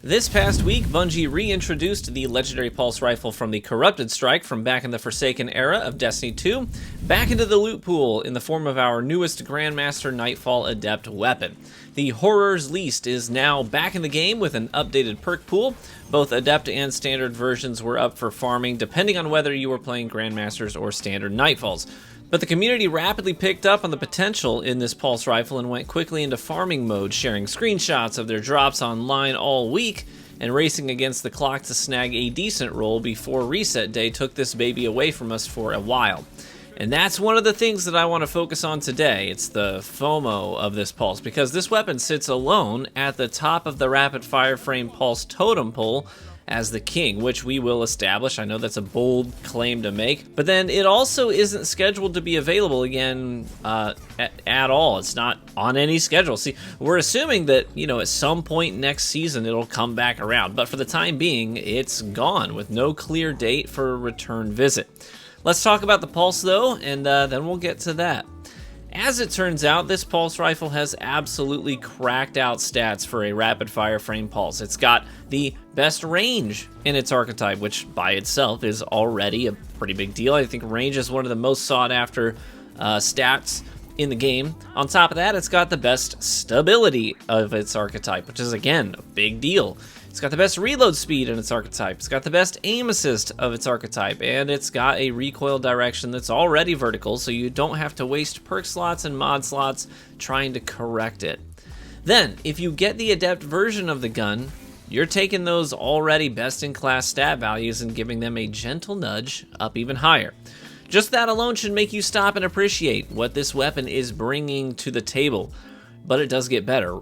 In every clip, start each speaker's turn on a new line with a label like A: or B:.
A: This past week, Bungie reintroduced the legendary pulse rifle from the Corrupted Strike from back in the Forsaken era of Destiny 2 back into the loot pool in the form of our newest grandmaster nightfall Adept weapon. The Horror's Least is now back in the game with an updated perk pool. Both Adept and standard versions were up for farming depending on whether you were playing grandmasters or standard nightfalls. But the community rapidly picked up on the potential in this pulse rifle and went quickly into farming mode, sharing screenshots of their drops online all week and racing against the clock to snag a decent roll before reset day took this baby away from us for a while. And that's one of the things that I want to focus on today. It's the FOMO of this pulse, because this weapon sits alone at the top of the rapid fire frame pulse totem pole as the king, which we will establish. I know that's a bold claim to make, but then it also isn't scheduled to be available again at all. It's not on any schedule. See, we're assuming that, at some point next season it'll come back around, but for the time being, it's gone with no clear date for a return visit. Let's talk about the pulse though, and then we'll get to that. As it turns out, this pulse rifle has absolutely cracked out stats for a rapid fire frame pulse. It's got the best range in its archetype, which by itself is already a pretty big deal. I think range is one of the most sought after stats in the game. On top of that, it's got the best stability of its archetype, which is again a big deal. It's got the best reload speed in its archetype, it's got the best aim assist of its archetype, and it's got a recoil direction that's already vertical, so you don't have to waste perk slots and mod slots trying to correct it. Then, if you get the Adept version of the gun, you're taking those already best-in-class stat values and giving them a gentle nudge up even higher. Just that alone should make you stop and appreciate what this weapon is bringing to the table, but it does get better.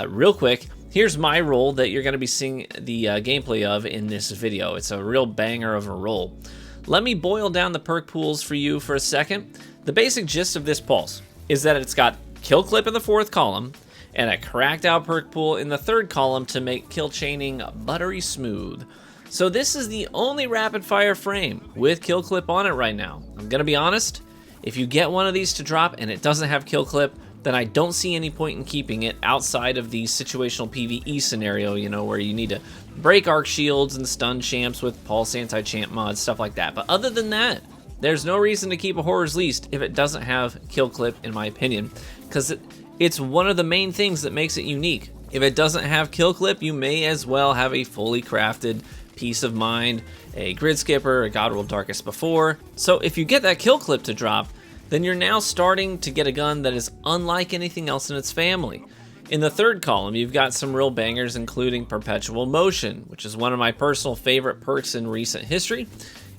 A: Real quick, here's my roll that you're going to be seeing the gameplay of in this video. It's a real banger of a roll. Let me boil down the perk pools for you for a second. The basic gist of this pulse is that it's got kill clip in the fourth column and a cracked out perk pool in the third column to make kill chaining buttery smooth. So this is the only rapid fire frame with kill clip on it right now. I'm going to be honest, if you get one of these to drop and it doesn't have kill clip, then I don't see any point in keeping it outside of the situational PvE scenario, where you need to break arc shields and stun champs with pulse anti-champ mods, stuff like that. But other than that, there's no reason to keep a Horror's Least if it doesn't have kill clip, in my opinion, because it's one of the main things that makes it unique. If it doesn't have kill clip, you may as well have a fully crafted Peace of Mind, a Grid Skipper, a God Ruled Darkest Before. So if you get that kill clip to drop, then you're now starting to get a gun that is unlike anything else in its family. In the third column, you've got some real bangers, including Perpetual Motion, which is one of my personal favorite perks in recent history.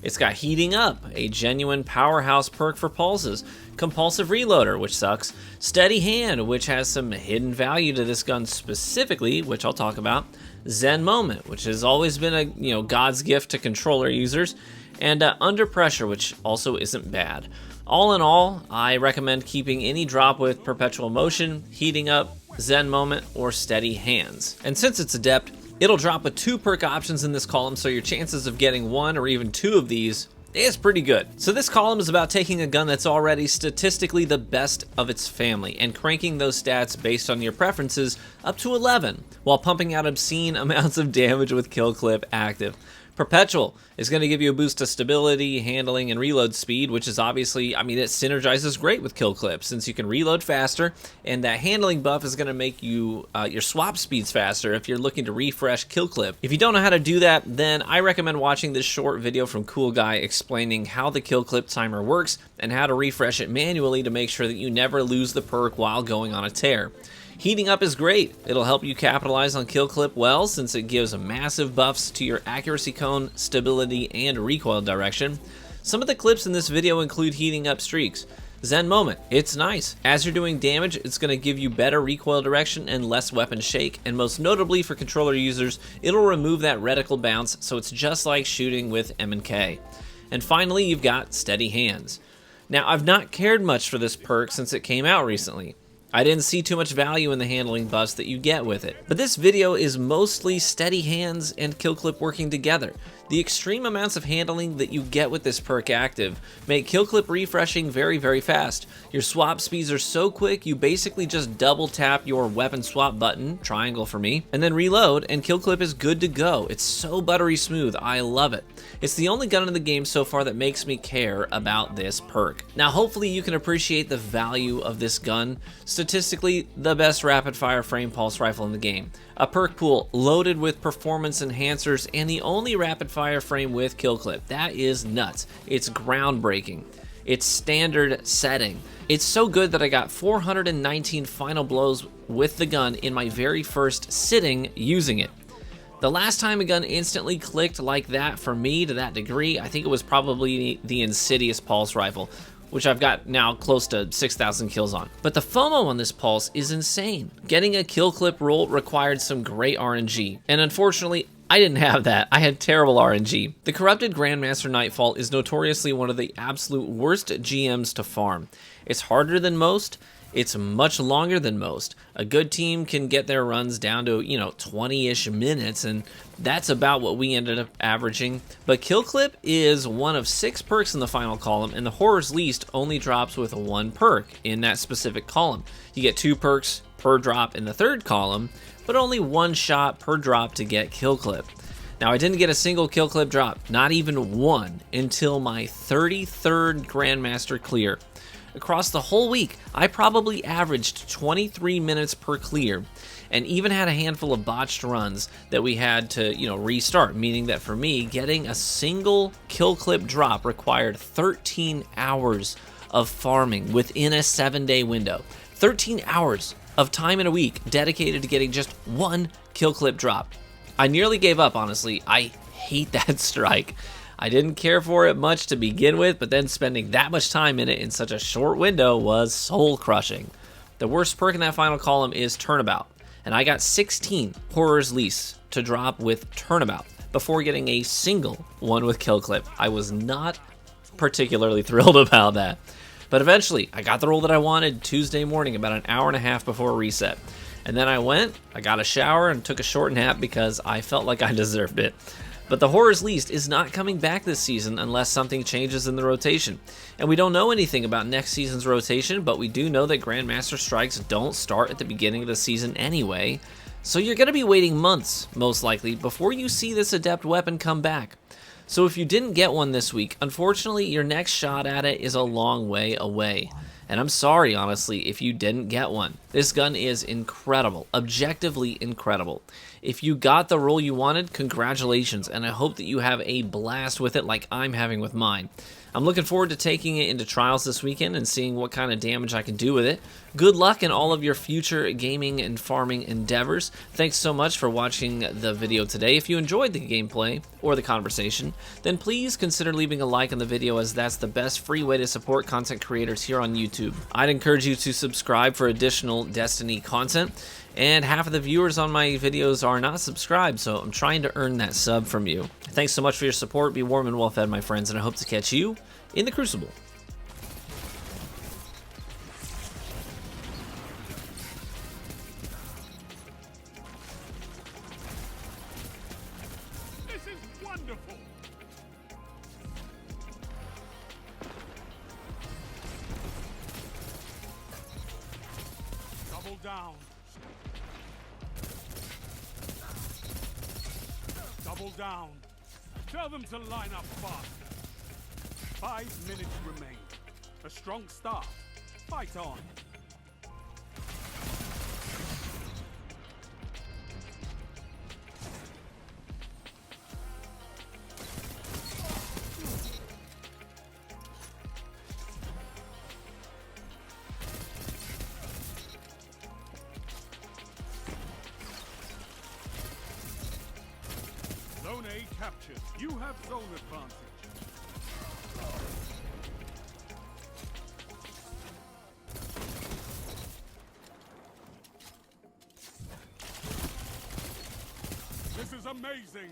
A: It's got Heating Up, a genuine powerhouse perk for pulses, Compulsive Reloader, which sucks, Steady Hand, which has some hidden value to this gun specifically, which I'll talk about, Zen Moment, which has always been a God's gift to controller users, and Under Pressure, which also isn't bad. All in all, I recommend keeping any drop with Perpetual Motion, Heating Up, Zen Moment, or Steady Hands. And since it's Adept, it'll drop with 2 perk options in this column, so your chances of getting 1 or even 2 of these is pretty good. So this column is about taking a gun that's already statistically the best of its family and cranking those stats based on your preferences up to 11, while pumping out obscene amounts of damage with kill clip active. Perpetual is going to give you a boost to stability, handling, and reload speed, which is obviously, it synergizes great with kill clip since you can reload faster, and that handling buff is going to make you your swap speeds faster if you're looking to refresh kill clip. If you don't know how to do that, then I recommend watching this short video from Cool Guy explaining how the kill clip timer works and how to refresh it manually to make sure that you never lose the perk while going on a tear. Heating Up is great. It'll help you capitalize on kill clip well, since it gives massive buffs to your accuracy cone, stability, and recoil direction. Some of the clips in this video include Heating Up streaks. Zen Moment, it's nice. As you're doing damage, it's going to give you better recoil direction and less weapon shake, and most notably for controller users, it'll remove that reticle bounce, so it's just like shooting with M&K. And finally, you've got Steady Hands. Now, I've not cared much for this perk since it came out recently. I didn't see too much value in the handling bust that you get with it. But this video is mostly steady hands and kill clip working together. The extreme amounts of handling that you get with this perk active make kill clip refreshing very, very fast. Your swap speeds are so quick, you basically just double tap your weapon swap button, triangle for me, and then reload, and kill clip is good to go. It's so buttery smooth, I love it. It's the only gun in the game so far that makes me care about this perk. Now hopefully you can appreciate the value of this gun. Statistically, the best rapid fire frame pulse rifle in the game. A perk pool loaded with performance enhancers and the only rapid fire frame with kill clip. That is nuts. It's groundbreaking. It's standard setting. It's so good that I got 419 final blows with the gun in my very first sitting using it. The last time a gun instantly clicked like that for me to that degree, I think it was probably the Insidious Pulse Rifle, which I've got now close to 6,000 kills on. But the FOMO on this Pulse is insane. Getting a kill clip roll required some great RNG, and unfortunately, I didn't have that. I had terrible RNG. The corrupted Grandmaster Nightfall is notoriously one of the absolute worst GMs to farm. It's harder than most. It's much longer than most. A good team can get their runs down to, 20-ish minutes, and that's about what we ended up averaging. But kill clip is one of 6 perks in the final column, and the Horror's Least only drops with 1 perk in that specific column. You get 2 perks per drop in the 3rd column, but only 1 shot per drop to get kill clip. Now, I didn't get a single kill clip drop, not even one, until my 33rd Grandmaster clear. Across the whole week, I probably averaged 23 minutes per clear, and even had a handful of botched runs that we had to, restart, meaning that for me, getting a single kill clip drop required 13 hours of farming within a 7-day window. 13 hours of time in a week dedicated to getting just 1 kill clip drop. I nearly gave up, honestly. I hate that strike. I didn't care for it much to begin with, but then spending that much time in it in such a short window was soul-crushing. The worst perk in that final column is Turnabout, and I got 16 Horror's Least to drop with Turnabout before getting a single one with kill clip. I was not particularly thrilled about that. But eventually, I got the roll that I wanted Tuesday morning, about an hour and a half before reset. And then I got a shower, and took a short nap because I felt like I deserved it. But the Horror's Least is not coming back this season unless something changes in the rotation. And we don't know anything about next season's rotation, but we do know that Grandmaster strikes don't start at the beginning of the season anyway. So you're going to be waiting months, most likely, before you see this Adept weapon come back. So if you didn't get one this week, unfortunately your next shot at it is a long way away. And I'm sorry, honestly, if you didn't get one. This gun is incredible, objectively incredible. If you got the roll you wanted, congratulations, and I hope that you have a blast with it like I'm having with mine. I'm looking forward to taking it into trials this weekend and seeing what kind of damage I can do with it. Good luck in all of your future gaming and farming endeavors. Thanks so much for watching the video today. If you enjoyed the gameplay or the conversation, then please consider leaving a like on the video, as that's the best free way to support content creators here on YouTube. I'd encourage you to subscribe for additional Destiny content, and half of the viewers on my videos are not subscribed, so I'm trying to earn that sub from you. Thanks so much for your support. Be warm and well fed, my friends, and I hope to catch you in the Crucible.
B: This is wonderful. Double down. Double down. Tell them to line up fast. 5 minutes remain. A strong start. Fight on. Zone A captured. You have zone advantage. This is amazing!